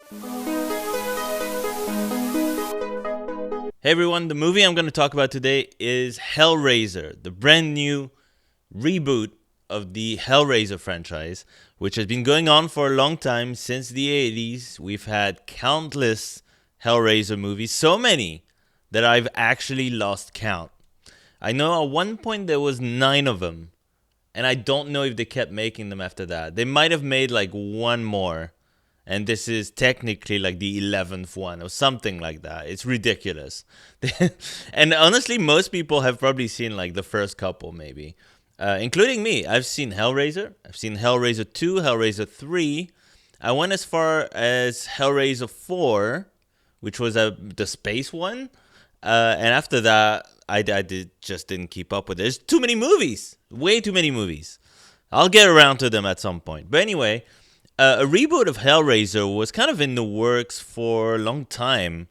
Hey everyone, the movie I'm going to talk about today is HELLRAISER, the brand new reboot of the HELLRAISER franchise, which has been going on for a long time since the 80s. We've had countless HELLRAISER movies, so many that I've actually lost count. I know at one point there was 9 of them, and I don't know if they kept making them after that. They might have made like one more, and this is technically like the 11th one or something like that. It's ridiculous. And honestly, most people have probably seen like the first couple, maybe, including me. I've seen HELLRAISER. I've seen HELLRAISER 2, HELLRAISER 3. I went as far as HELLRAISER 4, which was the space one. And after that, just didn't keep up with it. There's too many movies. Way too many movies. I'll get around to them at some point. But anyway, a reboot of HELLRAISER was kind of in the works for a long time,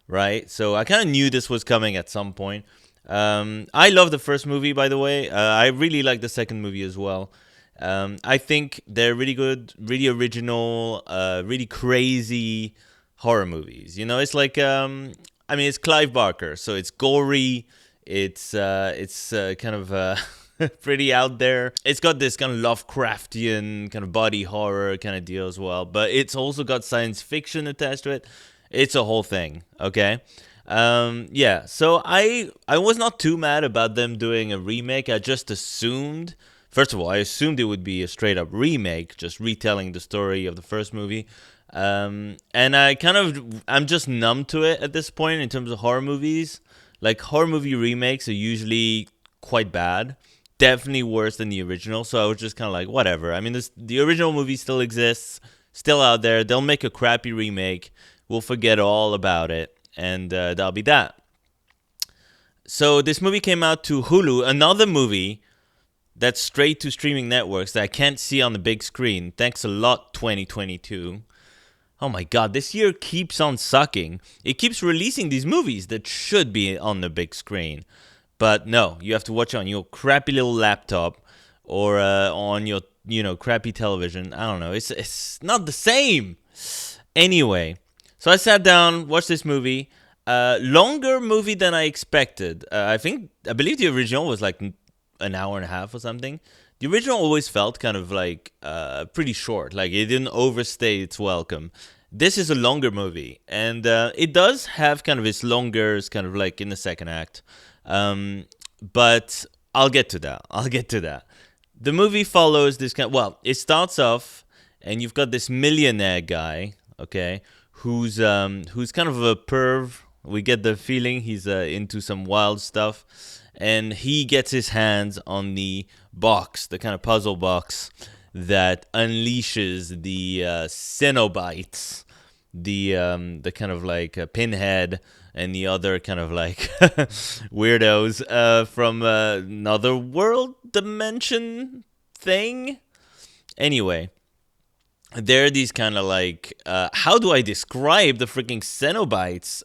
right? So I kind of knew this was coming at some point. I love the first movie, by the way. I really like the second movie as well. I think they're really good, really original, really crazy horror movies. You know, it's like it's Clive Barker, so it's gory. It's kind of pretty out there. It's got this kind of Lovecraftian kind of body horror kind of deal as well, but it's also got science fiction attached to it. It's a whole thing, okay? Yeah, so I was not too mad about them doing a remake. I just assumed, first of all, I assumed it would be a straight up remake, just retelling the story of the first movie. And I'm just numb to it at this point in terms of horror movies. Like, horror movie remakes are usually quite bad, definitely worse than the original. So I was just kind of like, whatever. I mean, the original movie still exists, still out there. They'll make a crappy remake. We'll forget all about it, and that'll be that. So this movie came out to Hulu, another movie that's straight to streaming networks that I can't see on the big screen. Thanks a lot, 2022. Oh my god, this year keeps on sucking. It keeps releasing these movies that should be on the big screen. But no, you have to watch it on your crappy little laptop or on your, crappy television. I don't know. It's not the same. Anyway, so I sat down, watched this movie. Longer movie than I expected. I believe the original was like an hour and a half or something. The original always felt kind of like pretty short. Like, it didn't overstay its welcome. This is a longer movie, and it does have kind of its longers, kind of like in the second act. But I'll get to that. The movie follows this it starts off, and you've got this millionaire guy, okay, who's kind of a perv. We get the feeling he's into some wild stuff, and he gets his hands on the box, the kind of puzzle box that unleashes the Cenobites, the kind of like Pinhead and the other kind of like weirdos from another world dimension thing. Anyway, they're these kind of like how do I describe the freaking Cenobites?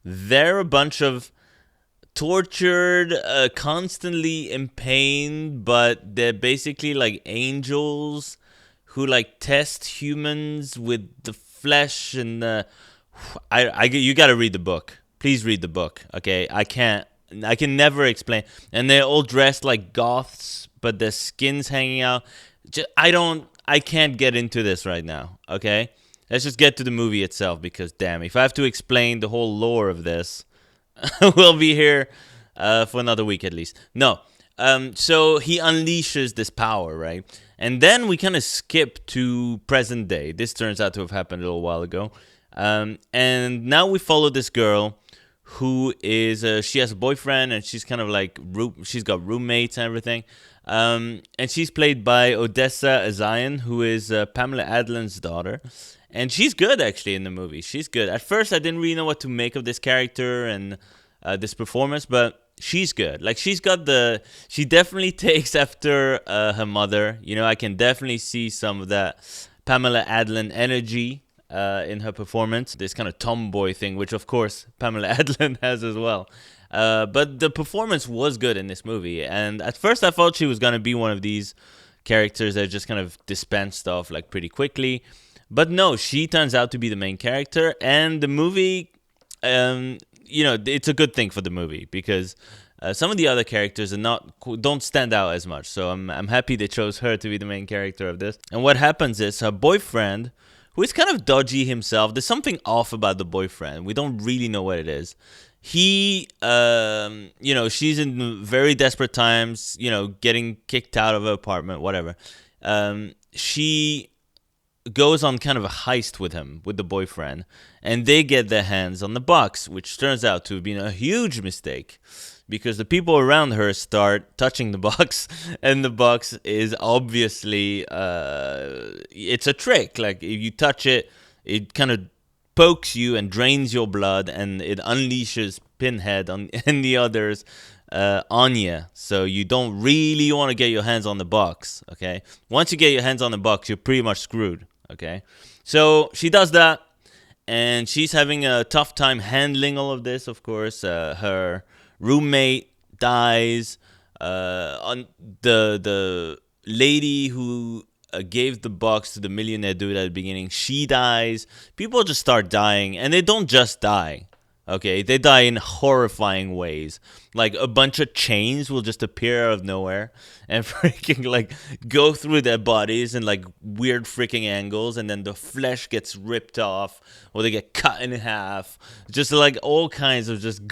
They're a bunch of tortured, constantly in pain, but they're basically like angels who like test humans with the flesh and you got to read the book. Please read the book, okay? I can never explain. And they're all dressed like goths, but their skin's hanging out. I can't get into this right now, okay? Let's just get to the movie itself, because damn, if I have to explain the whole lore of this, we'll be here for another week at least. No. So he unleashes this power, right? And then we kind of skip to present day. This turns out to have happened a little while ago. And now we follow this girl who is, she has a boyfriend, and she's kind of like, she's got roommates and everything. And she's played by Odessa A-zion, who is Pamela Adlon's daughter. And she's good, actually, in the movie. She's good. At first, I didn't really know what to make of this character and this performance, but she's good. Like, she definitely takes after her mother. You know, I can definitely see some of that Pamela Adlon energy in her performance. This kind of tomboy thing, which, of course, Pamela Adlon has as well. But the performance was good in this movie. And at first, I thought she was going to be one of these characters that just kind of dispense stuff, like, pretty quickly. But no, she turns out to be the main character, and the movie, it's a good thing for the movie because some of the other characters don't stand out as much. So I'm happy they chose her to be the main character of this. And what happens is her boyfriend, who is kind of dodgy himself. There's something off about the boyfriend. We don't really know what it is. He, she's in very desperate times, getting kicked out of her apartment, whatever. She goes on kind of a heist with him, with the boyfriend, and they get their hands on the box, which turns out to have been a huge mistake because the people around her start touching the box, and the box is obviously, it's a trick. Like, if you touch it, it kind of pokes you and drains your blood, and it unleashes Pinhead and the others on you. So you don't really want to get your hands on the box, okay? Once you get your hands on the box, you're pretty much screwed, okay? So she does that, and she's having a tough time handling all of this, of course. Her roommate dies. On the lady who gave the box to the millionaire dude at the beginning, she dies. People just start dying, and they don't just die. Okay, they die in horrifying ways. Like, a bunch of chains will just appear out of nowhere and freaking, like, go through their bodies in, like, weird freaking angles, and then the flesh gets ripped off, or they get cut in half. Just, like, all kinds of just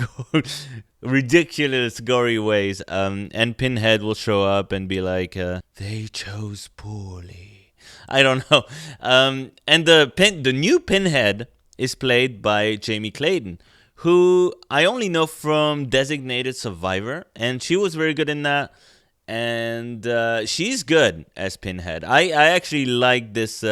ridiculous, gory ways. And Pinhead will show up and be like, they chose poorly. I don't know. And the new Pinhead is played by Jamie Clayton, who I only know from Designated Survivor, and she was very good in that, and she's good as Pinhead. I actually like this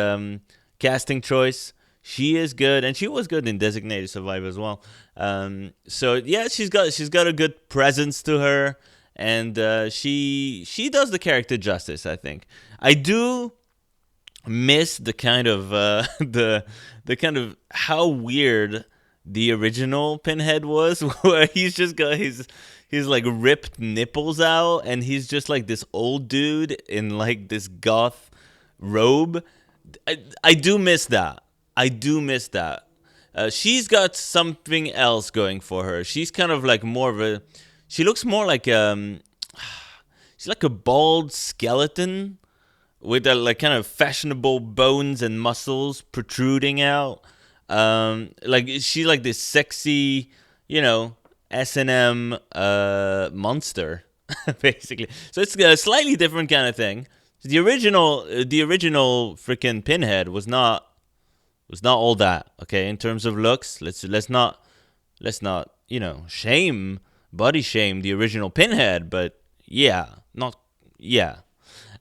casting choice. She is good, and she was good in Designated Survivor as well. So yeah, she's got a good presence to her, and she does the character justice, I think. I do miss the kind of the kind of how weird the original Pinhead was, where he's just got his like ripped nipples out, and he's just like this old dude in like this goth robe. I do miss that. I do miss that. She's got something else going for her. She's kind of like more of a. She looks more like she's like a bald skeleton with a like kind of fashionable bones and muscles protruding out. Like she's like this sexy, S&M monster, basically. So it's a slightly different kind of thing. The original freaking Pinhead was not all that, okay, in terms of looks. Let's not body shame the original Pinhead, but yeah.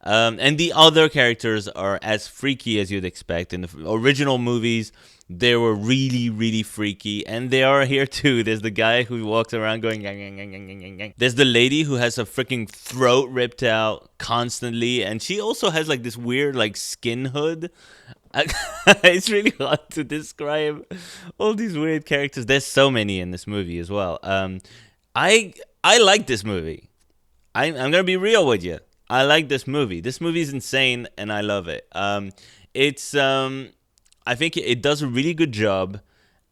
And the other characters are as freaky as you'd expect. In the original movies, they were really, really freaky, and they are here too. There's the guy who walks around going yang, yang, yang, yang, yang, yang. There's the lady who has her freaking throat ripped out constantly, and she also has like this weird like skin hood. It's really hard to describe all these weird characters. There's so many in this movie as well. I like this movie. I'm gonna be real with you. I like this movie. This movie is insane, and I love it. I think it does a really good job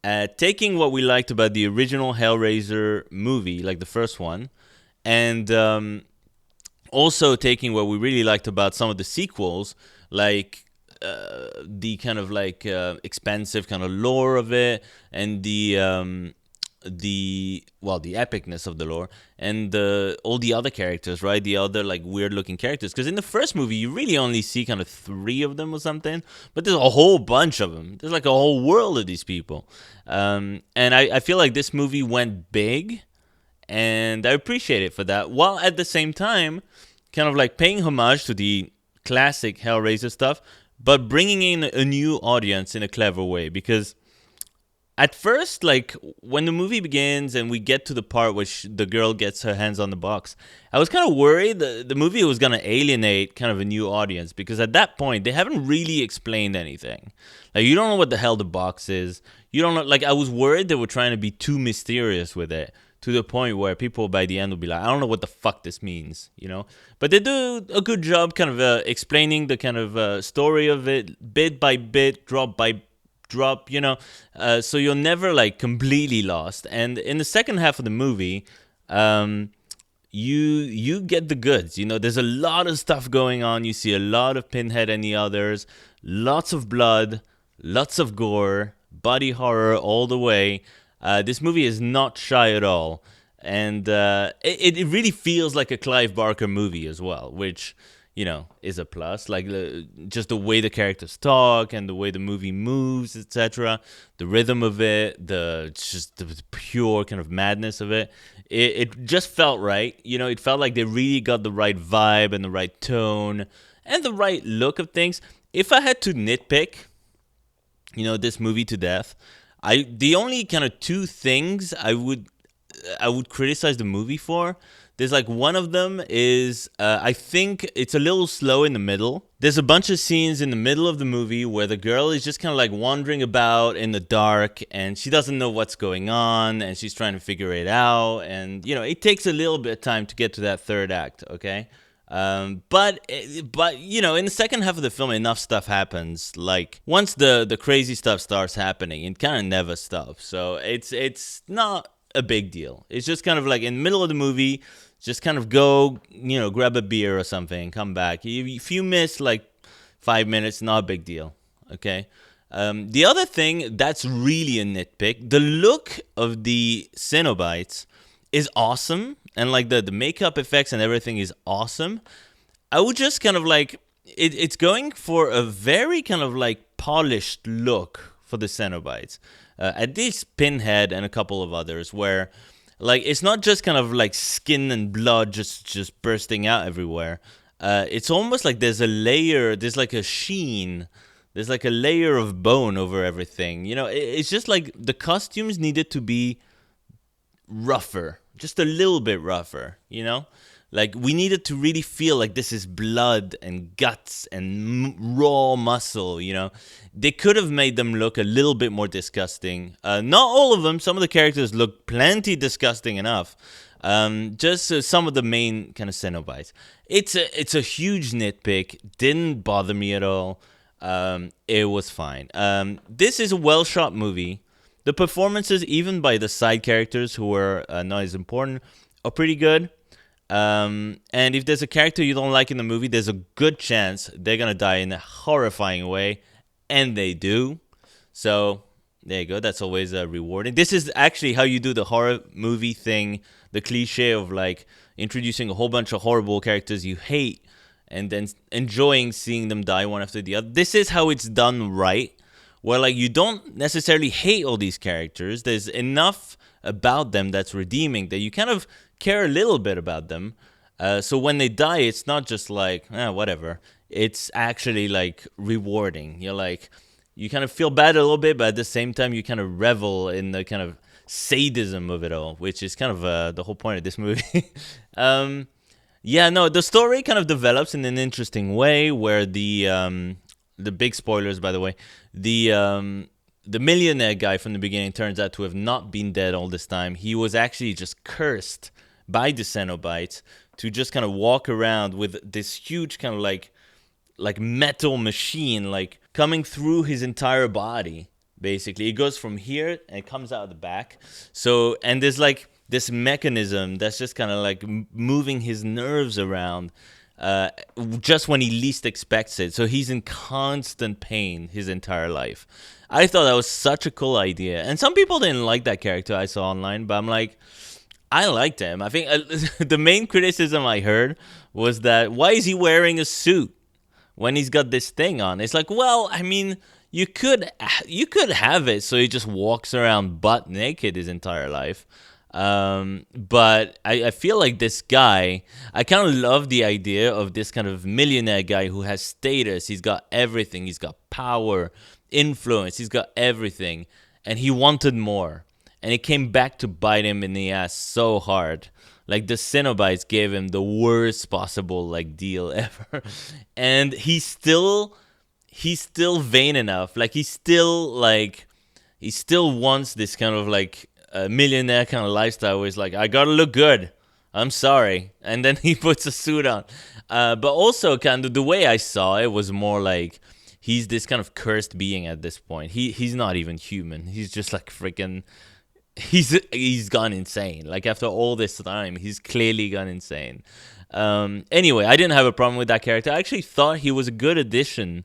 at taking what we liked about the original Hellraiser movie, like the first one, and also taking what we really liked about some of the sequels, like the kind of like expansive kind of lore of it, and the epicness of the lore, and all the other characters, right? The other like weird looking characters. Because in the first movie, you really only see kind of 3 of them or something, but there's a whole bunch of them. There's like a whole world of these people, and I feel like this movie went big, and I appreciate it for that. While at the same time, kind of like paying homage to the classic Hellraiser stuff, but bringing in a new audience in a clever way. Because at first, like, when the movie begins and we get to the part where the girl gets her hands on the box, I was kind of worried that the movie was going to alienate kind of a new audience, because at that point, they haven't really explained anything. Like, you don't know what the hell the box is. You don't know, like, I was worried they were trying to be too mysterious with it, to the point where people by the end will be like, I don't know what the fuck this means, you know? But they do a good job kind of explaining the kind of story of it bit by bit, drop by drop, you know? So you're never like completely lost. And in the second half of the movie, you get the goods. You know, there's a lot of stuff going on. You see a lot of Pinhead and the others, lots of blood, lots of gore, body horror all the way. This movie is not shy at all. And it really feels like a Clive Barker movie as well, which, you know, is a plus. Like just the way the characters talk and the way the movie moves, etc. The rhythm of it, just the pure kind of madness of it. It just felt right. You know, it felt like they really got the right vibe and the right tone and the right look of things. If I had to nitpick, you know, this movie to death, the only kind of two things I would criticize the movie for. There's like one of them is I think it's a little slow in the middle. There's a bunch of scenes in the middle of the movie where the girl is just kind of like wandering about in the dark and she doesn't know what's going on and she's trying to figure it out. And, you know, it takes a little bit of time to get to that third act, okay? But you know, in the second half of the film, enough stuff happens. Like once the crazy stuff starts happening, it kind of never stops. So it's not a big deal. It's just kind of like in the middle of the movie, just kind of go, you know, grab a beer or something, come back. If you miss like 5 minutes, not a big deal. Okay. The other thing that's really a nitpick, the look of the Cenobites is awesome, and like the makeup effects and everything is awesome. I would just kind of like it's going for a very kind of like polished look for the Cenobites. At least Pinhead and a couple of others, where like it's not just kind of like skin and blood just bursting out everywhere. It's almost like there's a layer, there's like a sheen, there's like a layer of bone over everything. You know, it's just like the costumes needed to be rougher, just a little bit rougher, you know? Like, we needed to really feel like this is blood and guts and raw muscle, you know? They could have made them look a little bit more disgusting. Not all of them. Some of the characters look plenty disgusting enough. Just some of the main kind of Cenobites. It's a huge nitpick. Didn't bother me at all. It was fine. This is a well-shot movie. The performances, even by the side characters who were not as important, are pretty good. And if there's a character you don't like in the movie, there's a good chance they're going to die in a horrifying way. And they do. So, there you go. That's always rewarding. This is actually how you do the horror movie thing. The cliche of like introducing a whole bunch of horrible characters you hate and then enjoying seeing them die one after the other. This is how it's done right. Where like you don't necessarily hate all these characters. There's enough about them that's redeeming that you kind of care a little bit about them. So when they die, it's not just like, whatever. It's actually like rewarding. You're like, you kind of feel bad a little bit, but at the same time, you kind of revel in the kind of sadism of it all, which is kind of the whole point of this movie. The story kind of develops in an interesting way where the big spoilers, by the way, the millionaire guy from the beginning turns out to have not been dead all this time. He was actually just cursed by the Cenobites to just kind of walk around with this huge kind of like metal machine like coming through his entire body. Basically, it goes from here and it comes out of the back. So, and there's like this mechanism that's just kind of like moving his nerves around just when he least expects it. So he's in constant pain his entire life. I thought that was such a cool idea. And some people didn't like that character I saw online, but I'm like, I liked him. I think the main criticism I heard was that why is he wearing a suit when he's got this thing on? It's like, well, I mean, you could have it so he just walks around butt naked his entire life. But I feel like this guy, I kind of love the idea of this kind of millionaire guy who has status. He's got everything. He's got power, influence. He's got everything. And he wanted more. And it came back to bite him in the ass so hard. Like the Cenobites gave him the worst possible like deal ever. And he's still vain enough. Like he still wants this kind of like a millionaire kind of lifestyle where he's like, I gotta look good. I'm sorry. And then he puts a suit on. But also, kind of the way I saw it was more like he's this kind of cursed being at this point. He's not even human. He's just like freaking. He's gone insane. Like after all this time, he's clearly gone insane. Anyway, I didn't have a problem with that character. I actually thought he was a good addition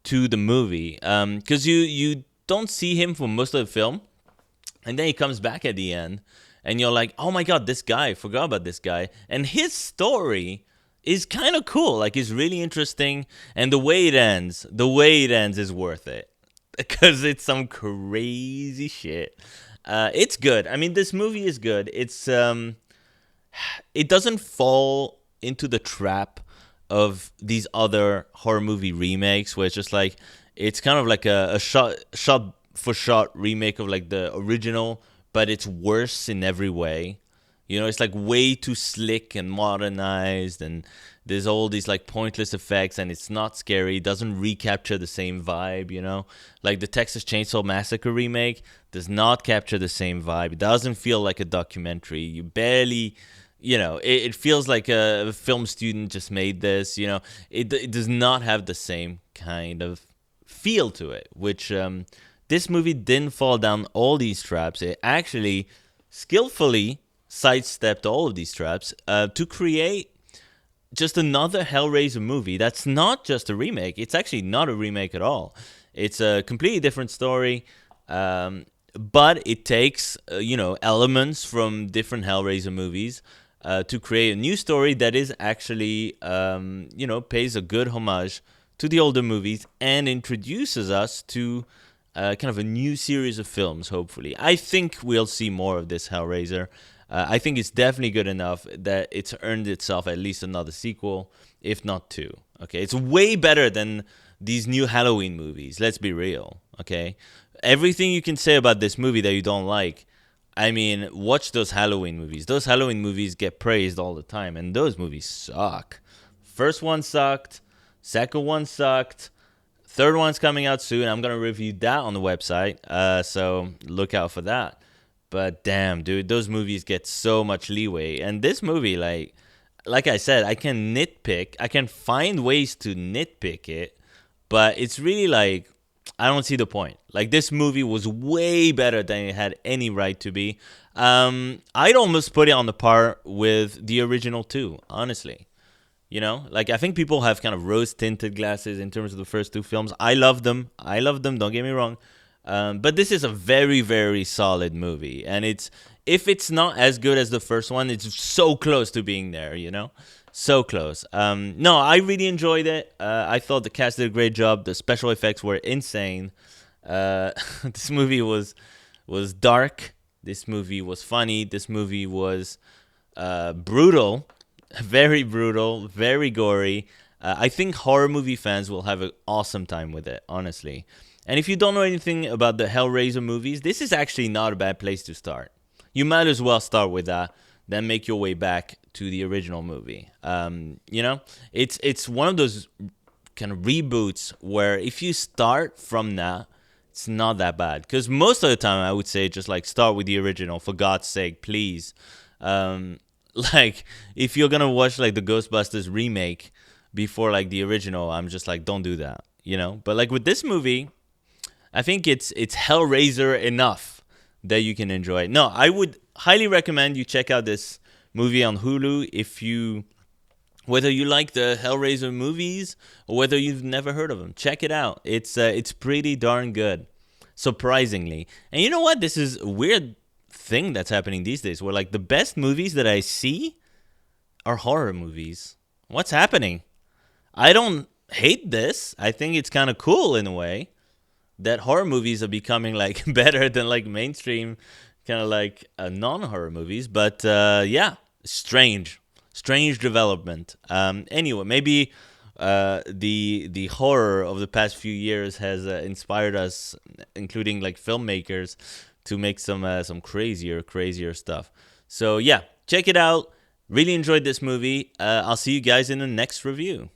to the movie because you don't see him for most of the film, and then he comes back at the end, and you're like, oh my god, this guy, I forgot about this guy. And his story is kind of cool. Like, it's really interesting. And the way it ends is worth it. Because it's some crazy shit. It's good. I mean, this movie is good. It doesn't fall into the trap of these other horror movie remakes where it's just like, it's kind of like a shot for shot remake of like the original, but it's worse in every way. You know, it's like way too slick and modernized, and there's all these like pointless effects, and it's not scary. It doesn't recapture the same vibe, you know? Like the Texas Chainsaw Massacre remake does not capture the same vibe. It doesn't feel like a documentary. You barely, you know, it feels like a film student just made this, you know? It does not have the same kind of feel to it, which this movie didn't fall down all these traps. It actually skillfully sidestepped all of these traps to create just another Hellraiser movie that's not just a remake. It's actually not a remake at all. It's a completely different story, but it takes elements from different Hellraiser movies to create a new story that is actually pays a good homage to the older movies and introduces us to kind of a new series of films, hopefully. I think we'll see more of this Hellraiser. I think it's definitely good enough that it's earned itself at least another sequel, if not two. Okay, it's way better than these new Halloween movies. Let's be real. Okay, everything you can say about this movie that you don't like, I mean, watch those Halloween movies. Those Halloween movies get praised all the time, and those movies suck. First one sucked. Second one sucked. Third one's coming out soon. I'm going to review that on the website, so look out for that. But damn, dude, those movies get so much leeway. And this movie, like I said, I can nitpick. I can find ways to nitpick it, but it's really like, I don't see the point. Like, this movie was way better than it had any right to be. I'd almost put it on the par with the original too, honestly. You know, like, I think people have kind of rose-tinted glasses in terms of the first two films. I love them. Don't get me wrong. But this is a very, very solid movie. And if it's not as good as the first one, it's so close to being there, you know? So close. No, I really enjoyed it. I thought the cast did a great job. The special effects were insane. This movie was dark. This movie was funny. This movie was brutal. Very brutal. Very gory. I think horror movie fans will have an awesome time with it, honestly. And if you don't know anything about the Hellraiser movies, this is actually not a bad place to start. You might as well start with that, then make your way back to the original movie. It's one of those kind of reboots where if you start from that, it's not that bad. Because most of the time, I would say just like start with the original, for God's sake, please. Like, if you're gonna watch like the Ghostbusters remake before like the original, I'm just like, don't do that, you know. But like with this movie, I think it's Hellraiser enough that you can enjoy it. No, I would highly recommend you check out this movie on Hulu whether you like the Hellraiser movies or whether you've never heard of them. Check it out. It's pretty darn good, surprisingly. And you know what? This is a weird thing that's happening these days where like the best movies that I see are horror movies. What's happening? I don't hate this. I think it's kind of cool in a way that horror movies are becoming like better than like mainstream kind of like non-horror movies. But strange development. Anyway, maybe the horror of the past few years has inspired us, including like filmmakers, to make some crazier stuff. So yeah, check it out. Really enjoyed this movie. I'll see you guys in the next review.